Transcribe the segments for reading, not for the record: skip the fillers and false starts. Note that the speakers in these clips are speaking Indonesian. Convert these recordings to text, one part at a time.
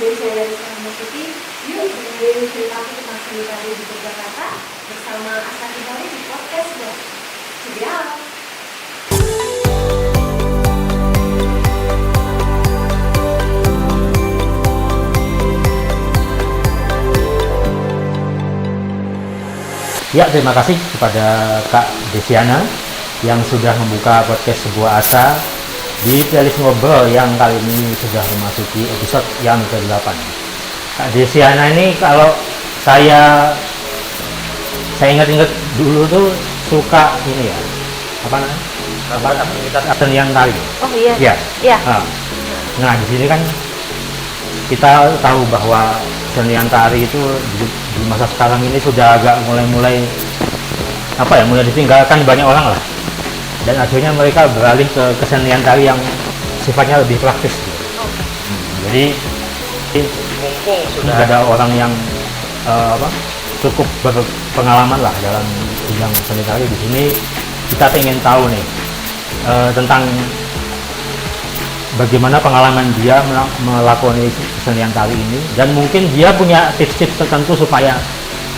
Jadi saya dari Sekarang City, yuk dengerin cerita aku tentang seni tari di Yogyakarta bersama Asari Bali di podcast Blog. Ciao! Ya, terima kasih kepada Kak Desiana yang sudah membuka podcast Sebuah Asa di playlist ngobrol yang kali ini sudah memasuki episode yang ke-8. Kak Desiana ini kalau saya ingat-ingat dulu tuh suka ini ya, apa namanya? Kesenian tari. Oh iya. Ya. Iya. Nah, di sini kan kita tahu bahwa kesenian tari itu di masa sekarang ini sudah agak mulai mulai ditinggalkan banyak orang lah, dan akhirnya mereka beralih ke kesenian tari yang sifatnya lebih praktis gitu. Jadi mumpung sudah ada orang yang cukup berpengalaman lah dalam bidang seni tari, di sini kita ingin tahu nih tentang bagaimana pengalaman dia melakoni kesenian tari ini, dan mungkin dia punya tips-tips tertentu supaya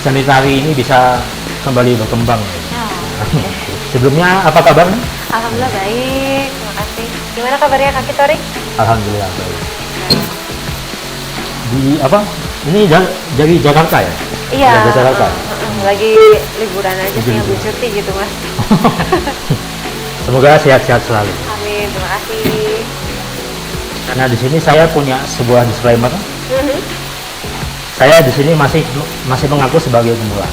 seni tari ini bisa kembali berkembang. Sebelumnya apa kabar? Alhamdulillah baik, terima kasih. Gimana kabarnya Kak Kitori? Alhamdulillah baik. Ini dari Jakarta ya? Iya. Dari Jakarta. Lagi liburan aja sih, ambil cuti gitu Mas. Semoga sehat-sehat selalu. Amin, terima kasih. Nah, di sini saya punya sebuah disclaimer. Saya di sini masih mengaku sebagai pemula.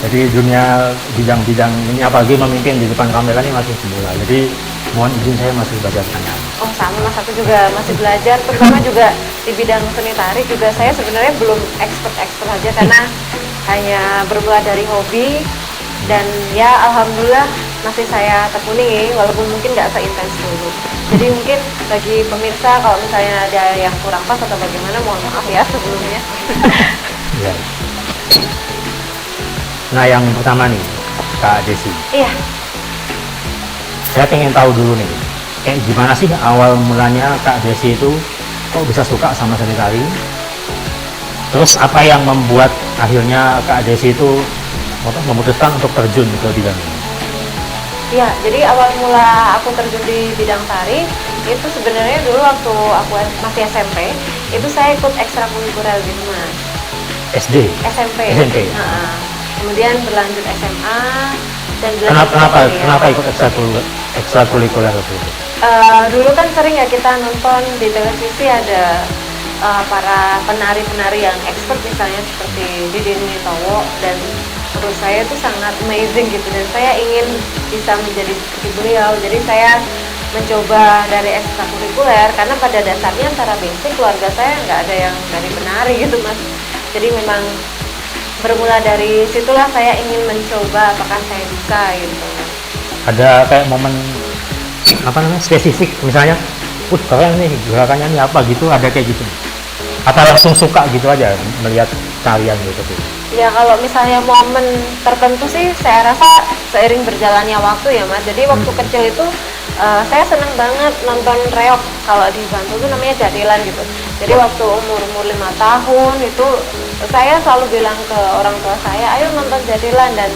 Jadi dunia bidang-bidang ini, apalagi memimpin di depan kamera, ini masih pemula. Jadi mohon izin, saya masih belajar tanya. Oh sama Mas, aku juga masih belajar, terutama juga di bidang seni tari juga saya sebenarnya belum expert aja karena hanya bermula dari hobi, dan ya alhamdulillah masih saya tekuni walaupun mungkin nggak seintens dulu. Jadi mungkin bagi pemirsa kalau misalnya ada yang kurang pas atau bagaimana, mohon maaf ya sebelumnya. Ya. Nah, yang pertama nih Kak Desi. Iya. Saya pengen tahu dulu nih, gimana sih awal mulanya Kak Desi itu kok bisa suka sama seni tari? Terus apa yang membuat akhirnya Kak Desi itu memutuskan untuk terjun ke bidang ini? Iya, jadi awal mula aku terjun di bidang tari itu sebenarnya dulu waktu aku masih SMP, itu saya ikut ekstrakurikuler gitu Mas. SD? SMP. Kemudian berlanjut SMA dan kenapa ikut ekstrakurikuler itu? Dulu kan sering ya kita nonton di televisi ada para penari-penari yang expert misalnya seperti Didi Nitowo, dan menurut saya itu sangat amazing gitu, dan saya ingin bisa menjadi seperti beliau. Jadi saya mencoba dari ekstrakurikuler karena pada dasarnya secara basic keluarga saya nggak ada yang dari penari gitu Mas. Jadi memang bermula dari situlah saya ingin mencoba apakah saya bisa gitu. Ada kayak momen spesifik misalnya, keren nih gerakannya ini apa gitu, ada kayak gitu? Atau langsung suka gitu aja melihat tarian gitu? Ya kalau misalnya momen tertentu sih saya rasa seiring berjalannya waktu ya Mas. Jadi waktu kecil itu saya senang banget nonton reog, kalau di Bantul itu namanya jadilan gitu. Jadi waktu umur 5 tahun itu saya selalu bilang ke orang tua saya, ayo nonton jadilan, dan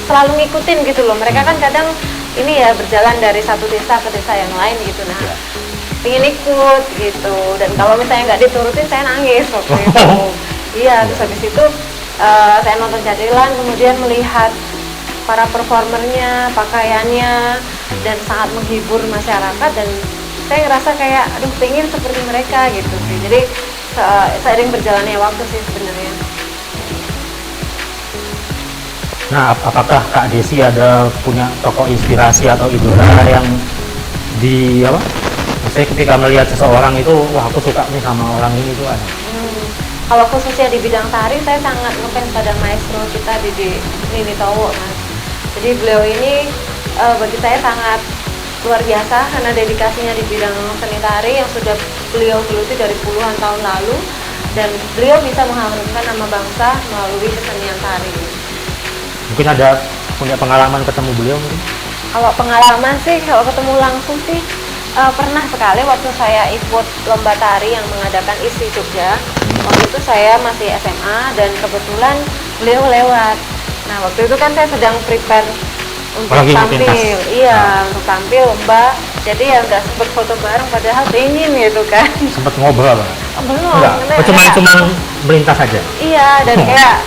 selalu ngikutin gitu loh. Mereka kan kadang ini ya berjalan dari satu desa ke desa yang lain gitu, nah pengen ikut gitu, dan kalau misalnya nggak diturutin saya nangis waktu itu. Iya, terus habis itu saya nonton jadilan, kemudian melihat para performernya, pakaiannya, dan sangat menghibur masyarakat, dan saya ngerasa kayak aduh pengen seperti mereka gitu sih. Jadi seiring berjalannya waktu sih sebenarnya. Nah, apakah Kak Desi ada punya tokoh inspirasi atau idola yang saya ketika melihat seseorang itu, wah aku suka nih sama orang ini tuh ada? Kalau khususnya di bidang tari, saya sangat ngefans pada maestro kita Didi Nitowo Mas. Jadi beliau ini bagi saya sangat luar biasa karena dedikasinya di bidang seni tari yang sudah beliau geluti dari puluhan tahun lalu, dan beliau bisa mengharumkan nama bangsa melalui kesenian tari. Mungkin ada punya pengalaman ketemu beliau mungkin? Kalau pengalaman sih, kalau ketemu langsung sih Pernah sekali waktu saya ikut lomba tari yang mengadakan ISI Jogja. Waktu itu saya masih SMA dan kebetulan beliau lewat. Nah waktu itu kan saya sedang prepare untuk Lagi tampil, pentas. iya untuk tampil lomba. Jadi ya nggak sempet foto bareng padahal ingin gitu kan. Sempat ngobrol Bang? Belum. Enggak. karena Oh, ya, cuman melintas aja. iya dan kayak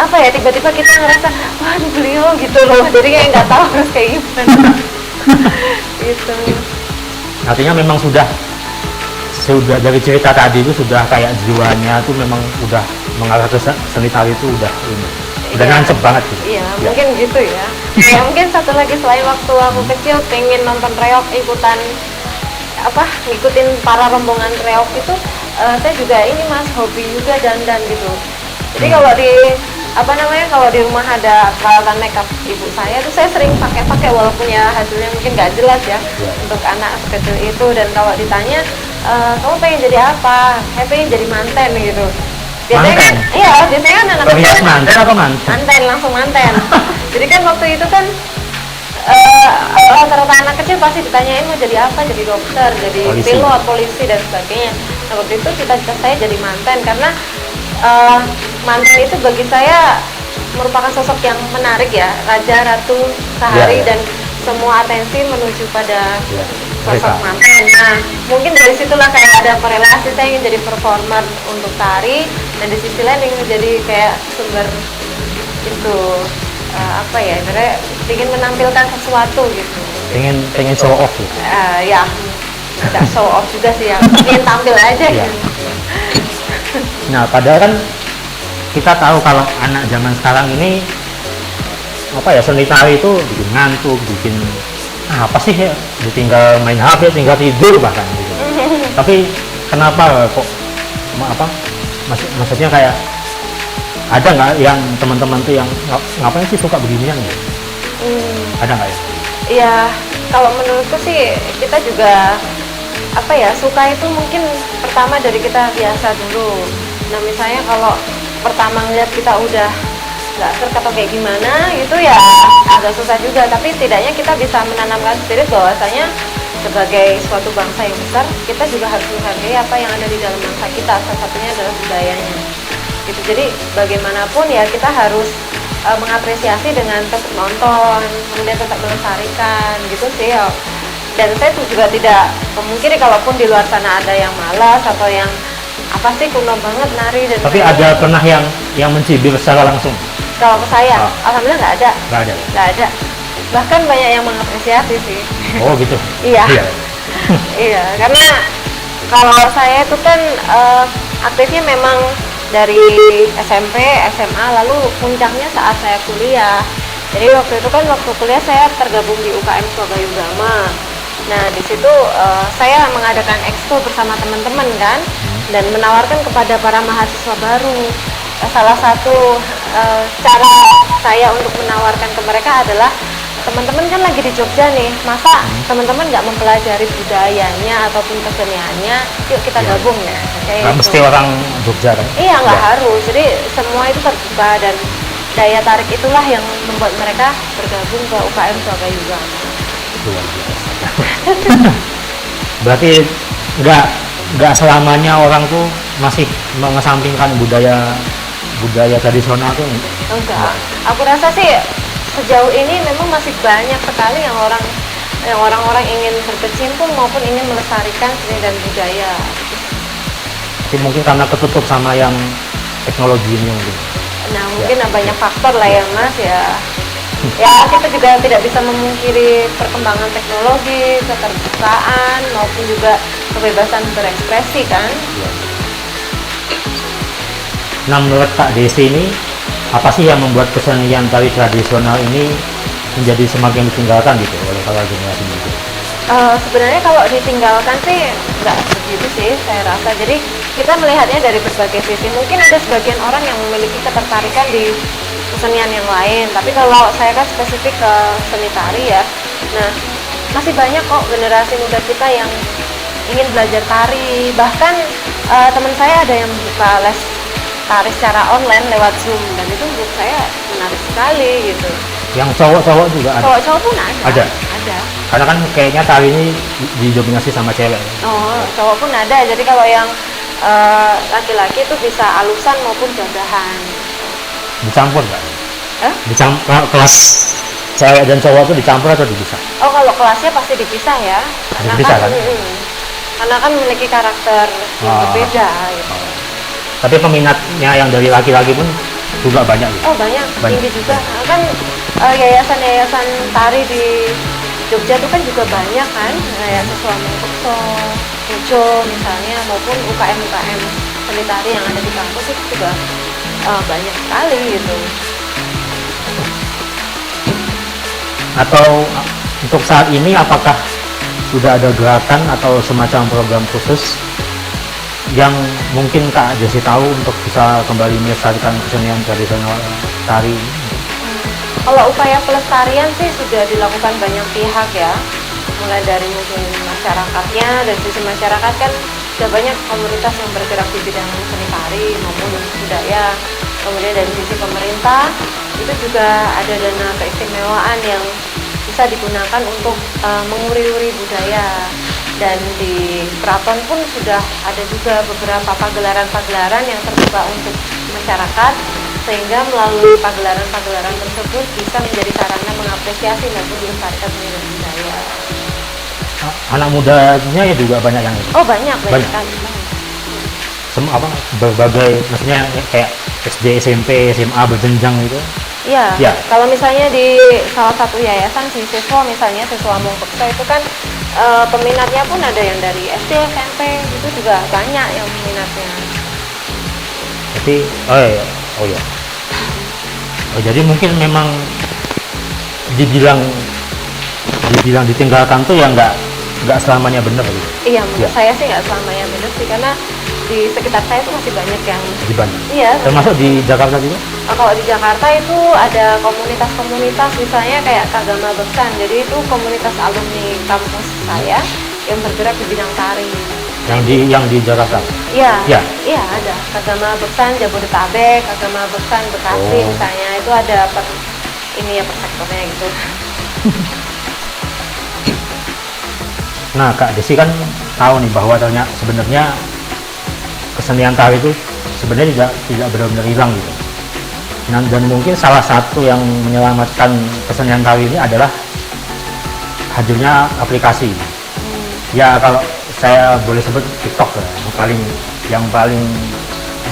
apa ya tiba-tiba kita ngerasa waduh beliau gitu loh. Jadi kayak nggak tahu harus kayak gimana. Gitu. Artinya memang sudah dari cerita tadi itu sudah kayak jiwanya tuh memang udah mengarah ke seni tari itu udah Iya. nancep banget gitu. Iya, Ya. mungkin gitu ya. Ya mungkin satu lagi selain waktu aku kecil pengen nonton reok ikutan ngikutin para rombongan reok itu saya juga ini Mas hobi juga dandan gitu. Jadi kalau kalau di rumah ada peralatan makeup ibu saya tuh saya sering pakai walaupun ya hasilnya mungkin nggak jelas ya untuk anak kecil itu. Dan kalau ditanya kamu pengen jadi apa? Saya pengen jadi manten gitu. Biasanya kan, iya biasanya kan anak kecil manten apa manten? manten langsung manten. Jadi kan waktu itu kan rata-rata anak kecil pasti ditanyain mau jadi apa, jadi dokter, jadi pilot, polisi dan sebagainya. Nah waktu itu cita-cita saya jadi manten karena manten itu bagi saya merupakan sosok yang menarik ya, raja ratu sehari dan semua atensi menuju pada sosok manten. Nah mungkin dari situlah kayak ada korelasi, saya ingin jadi performer untuk tari dan di sisi lain ingin menjadi kayak sumber itu sebenarnya ingin menampilkan sesuatu gitu. Pengen show off gitu. Ya nggak show off juga sih ya, ingin tampil aja gitu. Nah padahal kan kita tahu kalau anak zaman sekarang ini seni tari itu bikin ngantuk, bikin apa sih ya, tinggal main HP, tinggal tidur bahkan gitu. Tapi kenapa kok maksudnya kayak ada nggak yang teman-teman tuh yang ngapain sih suka beginian gitu? Ada nggak ya? Iya, kalau menurutku sih kita juga suka itu mungkin pertama dari kita biasa dulu. Nah misalnya kalau pertama ngeliat kita udah nggak serk atau kayak gimana gitu ya agak susah juga, tapi setidaknya kita bisa menanamkan spirit bahwasanya sebagai suatu bangsa yang besar kita juga harus menghargai apa yang ada di dalam bangsa kita, salah satunya adalah budayanya gitu. Jadi bagaimanapun ya kita harus mengapresiasi dengan tetap nonton, kemudian tetap melestarikan gitu sih ya. Dan saya tuh juga tidak memungkiri kalaupun di luar sana ada yang malas atau yang apa sih kuno banget nari dan tapi ada pernah yang mencibir secara langsung? Kalau ke saya, alhamdulillah nggak ada. Nggak ada. Bahkan banyak yang mengapresiasi sih. Oh gitu. Iya. Iya, karena kalau saya itu kan aktifnya memang dari SMP, SMA, lalu puncaknya saat saya kuliah. Jadi waktu itu kan waktu kuliah saya tergabung di UKM Swagayugama. Nah di situ saya mengadakan expo bersama teman-teman kan, dan menawarkan kepada para mahasiswa baru. Salah satu cara saya untuk menawarkan ke mereka adalah teman-teman kan lagi di Jogja nih, masa teman-teman nggak mempelajari budayanya ataupun keseniannya, yuk kita gabung ya. Nggak mesti orang Jogja kan? Iya nggak harus, jadi semua itu terbuka dan daya tarik itulah yang membuat mereka bergabung ke UKM Swagayugama. Berarti nggak selamanya orang tuh masih mengesampingkan budaya tradisional tuh? Enggak, aku rasa sih sejauh ini memang masih banyak sekali yang orang-orang ingin berkecimpung maupun ingin melestarikan seni dan budaya. Tapi mungkin karena ketutup sama yang teknologi ini mungkin. Nah mungkin banyak faktor lah ya Mas ya. Ya kita juga tidak bisa memungkiri perkembangan teknologi, keterbukaan maupun juga kebebasan berekspresi kan. Nah menurut Kak Desi ini apa sih yang membuat kesenian tari tradisional ini menjadi semakin ditinggalkan gitu oleh para generasi muda? Sebenarnya kalau ditinggalkan sih nggak begitu sih saya rasa. Jadi kita melihatnya dari berbagai sisi. Mungkin ada sebagian orang yang memiliki ketertarikan di kesenian yang lain, tapi kalau saya kan spesifik ke seni tari ya. Nah masih banyak kok generasi muda kita yang ingin belajar tari. Bahkan teman saya ada yang buka les tari secara online lewat Zoom, dan itu menurut saya menarik sekali gitu. Yang cowok-cowok juga ada? Cowok-cowok pun ada. Ada? Ada. Karena kan kayaknya tari ini didominasi sama cewek. Oh, cowok pun ada. Jadi kalau yang laki-laki itu bisa alusan maupun gagahan. Dicampur nggak? Eh? Kelas cewek dan cowok itu dicampur atau dipisah? Oh, kalau kelasnya pasti dipisah ya. Karena Dipisah, kan? Karena kan memiliki karakter yang berbeda gitu. Tapi peminatnya yang dari laki-laki pun juga banyak gitu. Oh, banyak. Tinggi juga. Kan yayasan-yayasan tari di Jogja itu kan juga banyak kan, kayak Siswamung Pekso, Ujo misalnya, maupun UKM seni tari yang ada di kampus itu juga banyak sekali gitu. Atau untuk saat ini apakah sudah ada gerakan atau semacam program khusus yang mungkin Kak Desi tahu untuk bisa kembali melestarikan kesenian tradisional tari? Kalau upaya pelestarian sih sudah dilakukan banyak pihak ya, mulai dari mungkin masyarakatnya. Dari sisi masyarakat kan sudah banyak komunitas yang bergerak di bidang seni tari maupun budaya. Kemudian dari sisi pemerintah itu juga ada dana keistimewaan yang bisa digunakan untuk menguri-uri budaya. Dan di keraton pun sudah ada juga beberapa pagelaran-pagelaran yang terbuka untuk masyarakat, sehingga melalui pagelaran-pagelaran tersebut bisa menjadi sarana mengapresiasi maupun melestarikan seni dan budaya. Anak mudanya ya juga banyak yang Oh, banyak sekali. Berbagai, maksudnya kayak SD, SMP, SMA berjenjang gitu. Iya. Ya. Kalau misalnya di salah satu yayasan siswa misalnya Siswamung Pekso itu kan peminatnya pun ada yang dari SD, SMP itu juga banyak yang peminatnya. Tapi oh ya. Oh, jadi mungkin memang dibilang ditinggalkan tuh ya nggak selamanya benar gitu. Iya, menurut saya sih nggak selamanya benar sih, karena di sekitar saya tuh masih banyak yang Banyak. Iya. Termasuk di Jakarta juga? Kalau di Jakarta itu ada komunitas-komunitas misalnya kayak Kagama Beksan. Jadi itu komunitas alumni kampus saya yang bergerak di bidang tari. Yang di Jakarta? Iya. Ya. Iya, ada Kagama Beksan Jabodetabek, Kagama Beksan Bekasi misalnya. Itu ada per sektornya gitu. Nah, Kak Desi kan tahu nih bahwa ternyata sebenarnya kesenian tari itu sebenarnya tidak benar-benar hilang gitu. Dan mungkin salah satu yang menyelamatkan kesenian tari ini adalah hadirnya aplikasi. Ya kalau saya boleh sebut TikTok ya, yang paling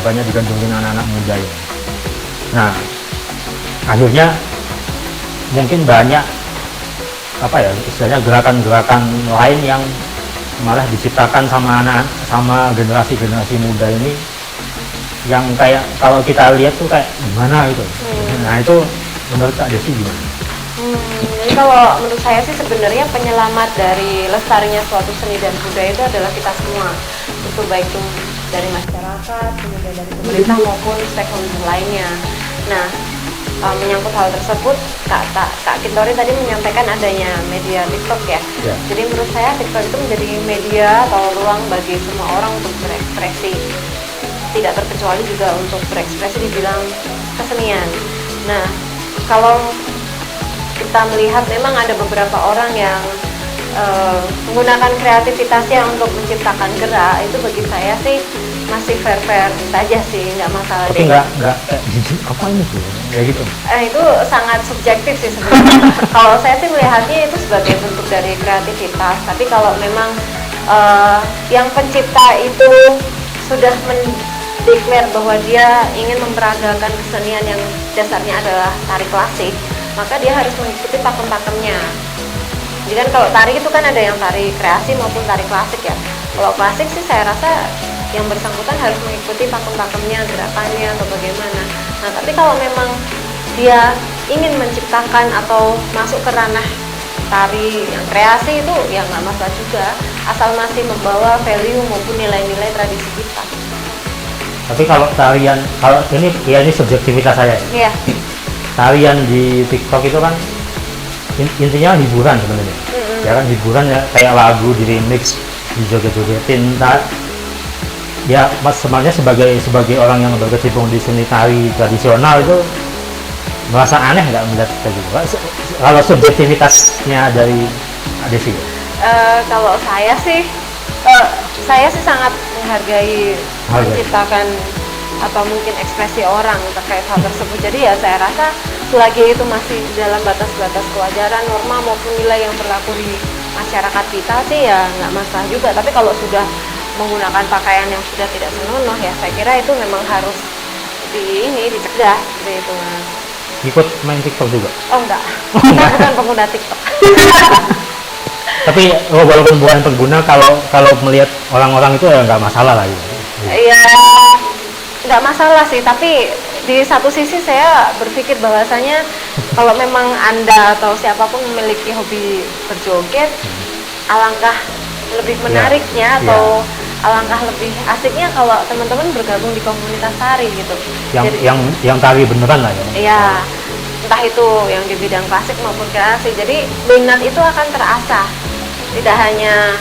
banyak digandrungi anak-anak muda ini. Nah, akhirnya mungkin banyak istilahnya gerakan-gerakan lain yang malah diciptakan sama generasi muda ini, yang kayak kalau kita lihat tuh kayak gimana gitu. Nah, itu menurut Kak Desi gimana? Jadi kalau menurut saya sih sebenarnya penyelamat dari lestarinya suatu seni dan budaya itu adalah kita semua. Itu baik itu dari masyarakat, kemudian dari pemerintah maupun stakeholder lainnya. Nah, menyangkut hal tersebut, Kak Kintori tadi menyampaikan adanya media TikTok ya. Jadi menurut saya TikTok itu menjadi media atau ruang bagi semua orang untuk berekspresi. Tidak terkecuali juga untuk berekspresi di bidang kesenian. Nah, kalau kita melihat memang ada beberapa orang yang menggunakan kreativitasnya untuk menciptakan gerak, itu bagi saya sih masih fair-fair saja sih, nggak masalah. Tapi nggak apa ini tuh kayak gitu. Itu sangat subjektif sih sebenarnya. Kalau saya sih melihatnya itu sebagai bentuk dari kreativitas. Tapi kalau memang yang pencipta itu sudah mendeklar bahwa dia ingin memperagakan kesenian yang dasarnya adalah tari klasik, maka dia harus mengikuti pakem-pakemnya. Jadi kan kalau tari itu kan ada yang tari kreasi maupun tari klasik ya. Kalau klasik sih saya rasa yang bersangkutan harus mengikuti pakem-pakemnya, gerakannya atau bagaimana. Nah, tapi kalau memang dia ingin menciptakan atau masuk ke ranah tari yang kreasi itu ya nggak masalah juga, asal masih membawa value maupun nilai-nilai tradisi kita. Tapi kalau ini subjektivitas saya. Iya. Tarian di TikTok itu kan intinya hiburan sebenarnya. Ya kan, hiburan ya, kayak lagu di remix, di joget-jogetin. Ya, Mas sebenarnya sebagai orang yang berkecimpung di seni tari tradisional itu merasa aneh nggak melihat kayak gitu? Kalau subjektivitasnya dari Desi? Kalau saya sih sangat menghargai menciptakan atau mungkin ekspresi orang terkait hal tersebut. Jadi ya saya rasa selagi itu masih dalam batas-batas kewajaran, norma maupun nilai yang berlaku di masyarakat kita sih ya nggak masalah juga. Tapi kalau sudah menggunakan pakaian yang sudah tidak senonoh ya saya kira itu memang harus dicegah seperti itu Mas. Ikut main TikTok juga? Oh enggak, saya bukan pengguna TikTok. Tapi walaupun bukan pengguna, kalau melihat orang-orang itu ya nggak masalah lah ya. Iya, nggak masalah sih. Tapi di satu sisi saya berpikir bahwasanya kalau memang Anda atau siapapun memiliki hobi berjoget, alangkah lebih menariknya atau alangkah lebih asiknya kalau teman-teman bergabung di komunitas tari gitu. Yang tari beneran lah ya. Iya, entah itu yang di bidang klasik maupun kreasi. Jadi minat itu akan terasah. Tidak hanya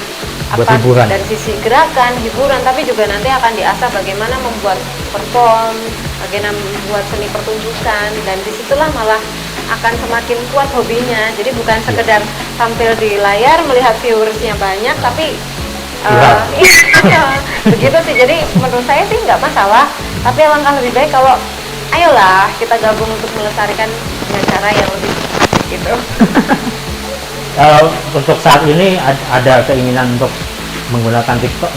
dari sisi gerakan, hiburan, tapi juga nanti akan diasah bagaimana membuat perform, bagaimana membuat seni pertunjukan, dan disitulah malah akan semakin kuat hobinya. Jadi bukan sekedar tampil di layar melihat viewersnya banyak, tapi begitu sih. Jadi menurut saya sih nggak masalah, tapi alangkah lebih baik kalau ayolah kita gabung untuk melestarikan dengan cara yang lebih asik gitu. Untuk saat ini ada keinginan untuk menggunakan TikTok,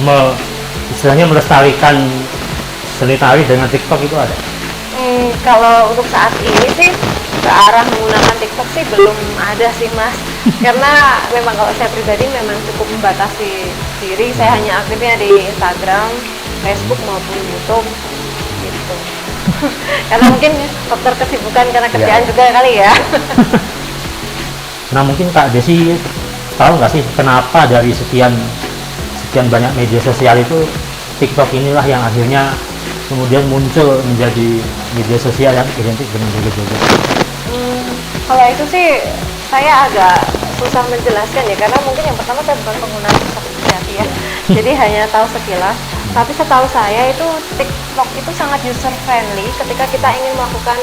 istilahnya melestarikan seni tari dengan TikTok itu ada? Kalau untuk saat ini sih ke arah menggunakan TikTok sih belum ada sih Mas. Karena memang kalau saya pribadi memang cukup membatasi diri. Saya hanya aktifnya di Instagram, Facebook maupun YouTube gitu. Karena mungkin faktor kesibukan karena kerjaan juga kali ya. Nah mungkin Kak Desi tahu nggak sih kenapa dari sekian banyak media sosial itu TikTok inilah yang akhirnya kemudian muncul menjadi media sosial yang identik dengan joget-joget? Kalau itu sih saya agak susah menjelaskan ya, karena mungkin yang pertama saya bukan pengguna TikTok sejati ya, jadi hanya tahu sekilas. Tapi setahu saya itu TikTok itu sangat user friendly ketika kita ingin melakukan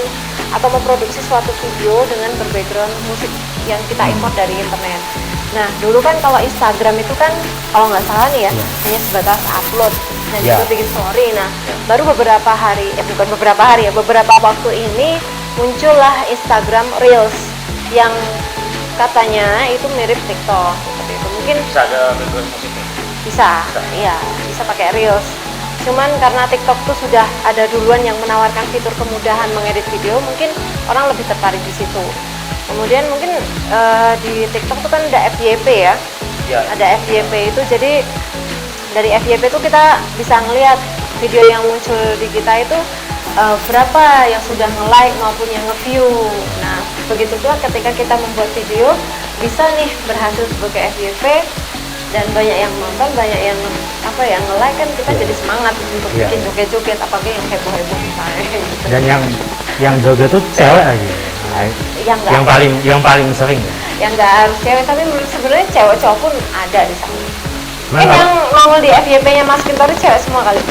atau memproduksi suatu video dengan berbackground musik yang kita import dari internet. Nah dulu kan kalau Instagram itu kan kalau nggak salah nih ya hanya sebatas upload dan juga bikin story. Nah baru beberapa waktu ini muncullah Instagram Reels yang katanya itu mirip TikTok seperti itu. Mungkin bisa ada background musiknya? Bisa. Iya, bisa pakai Reels. Cuman karena TikTok tuh sudah ada duluan yang menawarkan fitur kemudahan mengedit video, mungkin orang lebih tertarik di situ. Kemudian mungkin di TikTok tuh kan ada FYP ya. Ada FYP itu, jadi dari FYP itu kita bisa ngelihat video yang muncul di kita itu berapa yang sudah nge-like maupun yang nge-view. Nah, begitu pula ketika kita membuat video bisa nih berhasil sebagai FYP dan banyak yang nonton, banyak yang nge-like, kan kita jadi semangat untuk bikin joget-joget, apalagi yang heboh-heboh misalnya gitu. Dan yang joget tuh cewek aja. Yang paling sering ya. Yang nggak harus cewek, tapi sebenarnya cewek cowok pun ada di sana. Yang nongol di FYP-nya Mas Kintor itu cewek semua kali.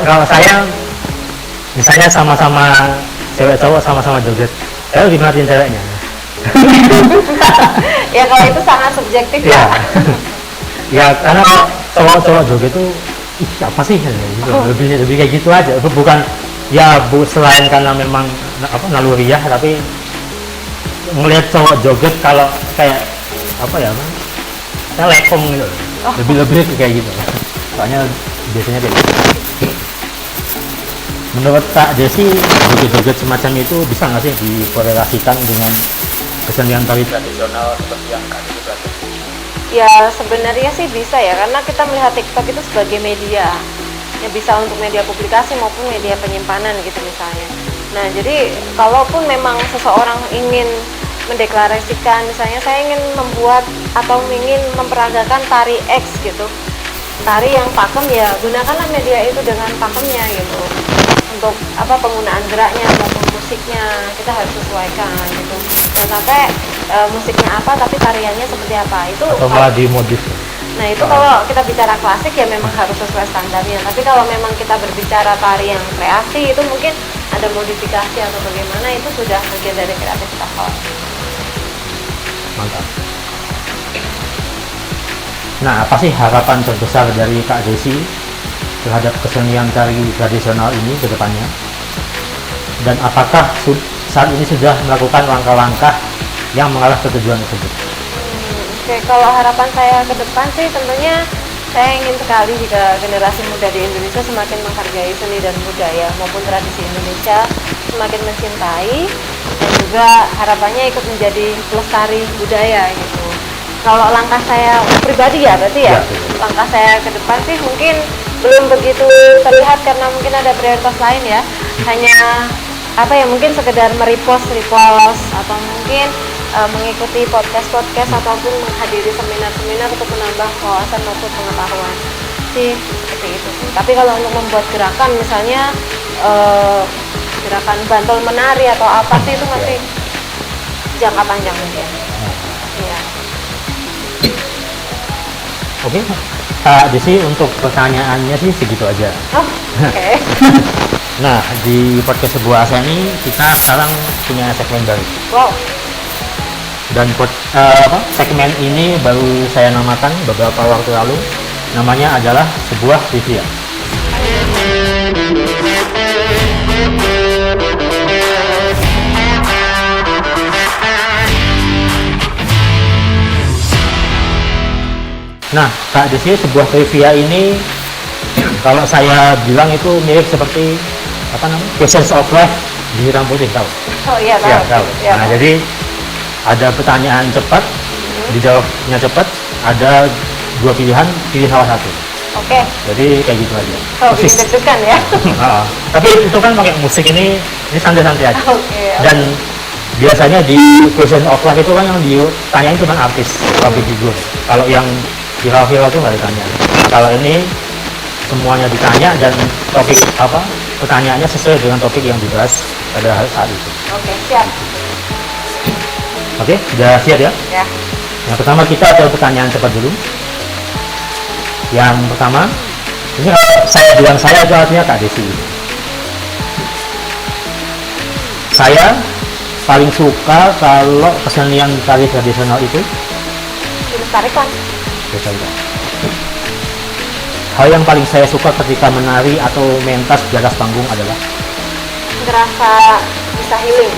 Kalau saya misalnya sama-sama cewek cowok sama-sama joget, saya lebih merhatiin ceweknya. Ya kalau itu sangat subjektif ya. Ya karena cowok-cowok joget itu apa sih gitu. Lebih kayak gitu aja, bukan selain karena memang naluriah, tapi melihat cowok joget kalau kayak saya lepong gitu. Lebih kayak gitu. Soalnya biasanya kayak gitu. Menurut Kak Desi, joget-joget semacam itu bisa nggak sih dikorelasikan dengan kesenian tari tradisional seperti yang Kak Desi pelajari? Ya sebenarnya sih bisa ya, karena kita melihat TikTok itu sebagai media. Ya bisa untuk media publikasi maupun media penyimpanan gitu misalnya. Nah jadi kalaupun memang seseorang ingin mendeklarasikan, misalnya saya ingin membuat atau ingin memperagakan tari X gitu, tari yang pakem, ya gunakanlah media itu dengan pakemnya gitu. Untuk penggunaan geraknya maupun musiknya kita harus sesuaikan gitu. Dan sampai musiknya apa tapi tariannya seperti apa itu. Atau malah dimodif. Nah itu kalau kita bicara klasik ya memang harus sesuai standarnya. Tapi kalau memang kita berbicara tari yang kreasi itu mungkin ada modifikasi atau bagaimana, itu sudah bagian dari kreativitas orang. Mantap. Nah, apa sih harapan terbesar dari Kak Desi terhadap kesenian tari tradisional ini ke depannya? Dan apakah saat ini sudah melakukan langkah-langkah yang mengarah ke tujuan tersebut? Oke, kalau harapan saya ke depan sih tentunya saya ingin sekali jika generasi muda di Indonesia semakin menghargai seni dan budaya maupun tradisi Indonesia, semakin mencintai, dan juga harapannya ikut menjadi pelestari budaya gitu. Kalau langkah saya pribadi ya berarti ya, langkah saya ke depan sih mungkin belum begitu terlihat karena mungkin ada prioritas lain ya. Hanya apa ya, mungkin sekedar merepost atau mungkin mengikuti podcast ataupun menghadiri seminar untuk menambah wawasan maupun pengetahuan sih, seperti itu sih. Tapi kalau untuk membuat gerakan misalnya gerakan bantul menari atau apa sih, itu masih jangka panjang mungkin. Iya. Oke, Kak Desi, untuk pertanyaannya sih segitu aja. Oh, oke. Nah, di podcast sebuah asa ini kita sekarang punya segmen baru. Wow. Dan segmen ini baru saya namakan beberapa waktu lalu. Namanya adalah sebuah trivia. Nah, Kak Desi, sebuah trivia ini kalau saya bilang itu mirip seperti apa namanya, Questions of Life di hitam putih, tahu? Oh iya, tahu. Ya, tahu. Ya, Nah, jadi ada pertanyaan cepat, dijawabnya cepat, ada dua pilihan, pilih salah satu. Oke. Jadi kayak gitu aja. Oh, bikin deg-degan ya. Tapi itu kan pakai musik ini santai-santai aja. Oke. Dan biasanya di Question of Life itu kan yang ditanyain cuma artis, public figure. Kalau yang viral-viral itu nggak ditanya. Kalau ini semuanya ditanya dan topik pertanyaannya sesuai dengan topik yang dibahas pada saat itu. Oke, siap. Oke, sudah siap ya? Ya. Yang pertama kita ada pertanyaan cepat dulu. Yang pertama, ini kalau saya bilang saya itu artinya Kak Desi. Saya paling suka kalau kesenian tari tradisional itu Dilestarikan. Hal yang paling saya suka ketika menari atau mentas di atas panggung adalah Ngerasa bisa healing.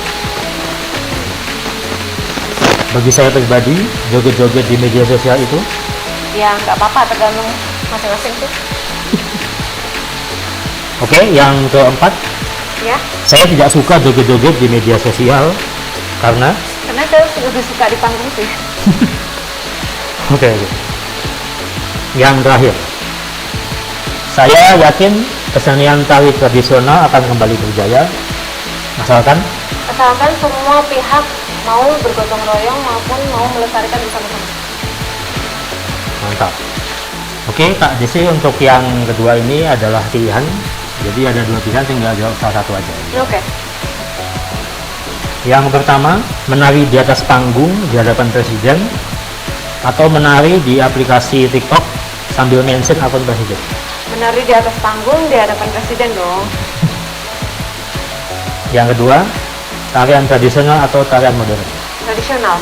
bagi saya pribadi, joget-joget di media sosial itu Ya nggak apa-apa, tergantung masing-masing tuh. Oke, yang keempat, Ya. saya tidak suka joget-joget di media sosial karena Saya lebih suka di panggung sih. Oke. Yang terakhir, saya yakin kesenian tari tradisional akan kembali berjaya asalkan Semua pihak mau bergotong royong maupun mau melestarikan bersama-sama. mantap. Oke, Kak Desi, untuk yang kedua ini adalah pilihan. Jadi ada dua pilihan, tinggal jawab salah satu aja. Oke. Yang pertama, menari di atas panggung di hadapan presiden atau menari di aplikasi TikTok sambil mention akun presiden. Menari di atas panggung di hadapan presiden dong. Yang kedua, tarian tradisional atau tarian modern. Tradisional.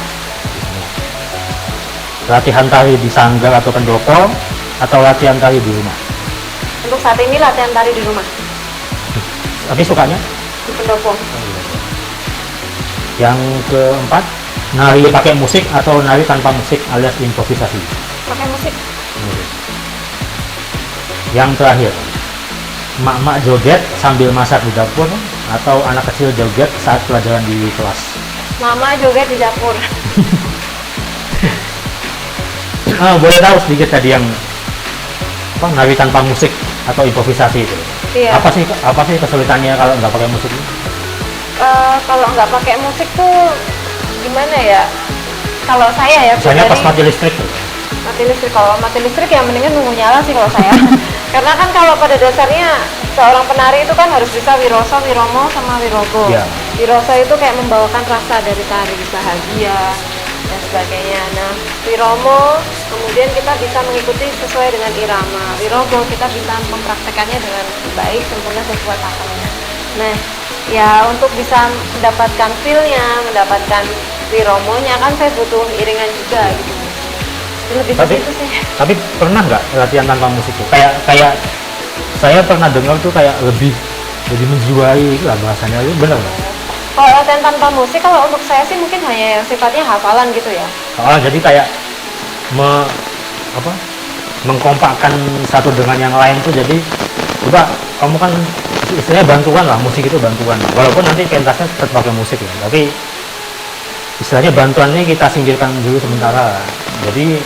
Latihan tari di sanggar atau pendopo atau latihan tari di rumah. Untuk saat ini latihan tari di rumah. Tapi sukanya? Di pendopo. Yang keempat, nari pakai musik atau nari tanpa musik alias improvisasi. Pakai musik. Yang terakhir, emak-emak joget sambil masak di dapur atau anak kecil joget saat pelajaran di kelas. Mama joget di dapur. Boleh tahu sedikit tadi yang nari tanpa musik atau improvisasi itu? Iya. Apa sih kesulitannya kalau nggak pakai musik? Kalau nggak pakai musik tuh gimana ya? Kalau saya ya Misalnya pas pribadi, mati listrik tuh. kalau mati listrik ya mendingan nunggu nyala sih kalau saya. Karena kan kalau pada dasarnya seorang penari itu kan harus bisa wiroso, wiromo, sama wirogo. Iya. Wiroso itu kayak membawakan rasa dari tari, bahagia dan sebagainya. Nah, wiromo kemudian kita bisa mengikuti sesuai dengan irama. Wirogo kita bisa mempraktekannya dengan baik, sempurna sesuai pasalnya. Nah, ya untuk bisa mendapatkan feel-nya, mendapatkan wiromonya kan saya butuh iringan juga gitu. Lebih ke Tapi situ sih. tapi pernah nggak latihan tanpa musik tuh? Kayak saya pernah dengar tuh kayak lebih menjiwai lah bahasanya, itu benar nggak? Kalau latihan tanpa musik, kalau untuk saya sih mungkin hanya yang sifatnya hafalan gitu ya. Oh, jadi kayak apa mengkompakkan satu dengan yang lain tuh, jadi coba kamu kan istilahnya bantuan lah, musik itu bantuan, walaupun nanti pentasnya tetap pakai musik ya, tapi istilahnya bantuannya kita singkirkan dulu sementara. Jadi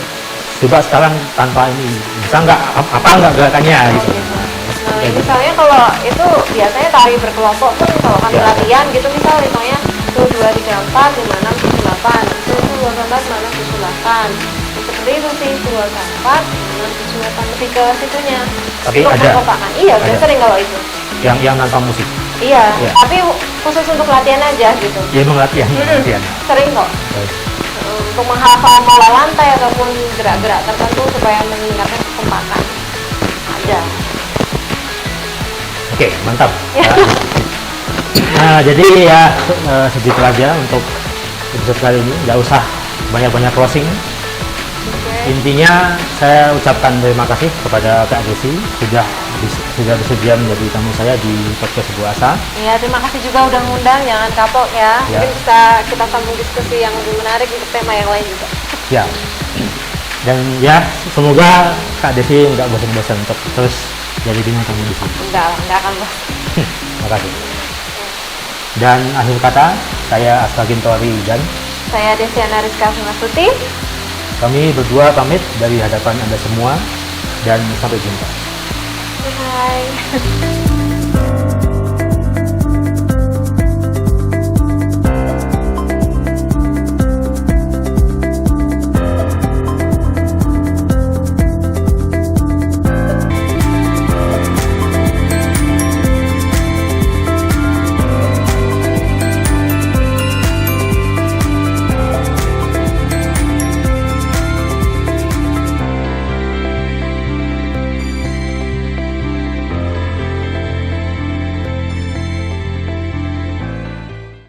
coba sekarang tanpa ini bisa nggak, apa nggak gerakannya gitu. Nah, Kayak gitu. misalnya kalau itu biasanya tari berkelompok pun kalau kami Ya. latihan gitu, misal hitungnya 1, 2, 3, 4, 5, 6, 7, 8, 1, 2, 3, 4, 5, 6, 7, 8. Seperti itu sih, 2, 4, 5, 6, 7, 8, lebih ke situnya. Tapi Untuk ada? mengkompakkan. Iya, udah Ada? sering kalau itu. Yang tanpa musik, Iya, Iya. tapi khusus untuk latihan aja gitu. ya emang latihan. Sering kok. Baik. Untuk menghafal pola lantai ataupun gerak-gerak tertentu supaya meningkatkan kekompakan. Ada. Oke, mantap. Ya. Nah, jadi ya segitu aja untuk episode kali ini. Nggak usah banyak-banyak closing. Oke. Intinya saya ucapkan terima kasih kepada Kak Desi sudah bersedia menjadi tamu saya di podcast Sebuah Asa. Ya, terima kasih juga udah ngundang, jangan kapok ya. Ya. Mungkin bisa kita sambung diskusi yang lebih menarik untuk tema yang lain juga. Ya. Dan ya semoga Kak Desi nggak bosan-bosan untuk terus jadi bintang tamu di sini. Enggak akan bos. Terima kasih. Dan akhir kata, saya Astagin Tori dan Saya Desiana Rizka Sungastuti. kami berdua pamit dari hadapan Anda semua dan sampai jumpa. Hai.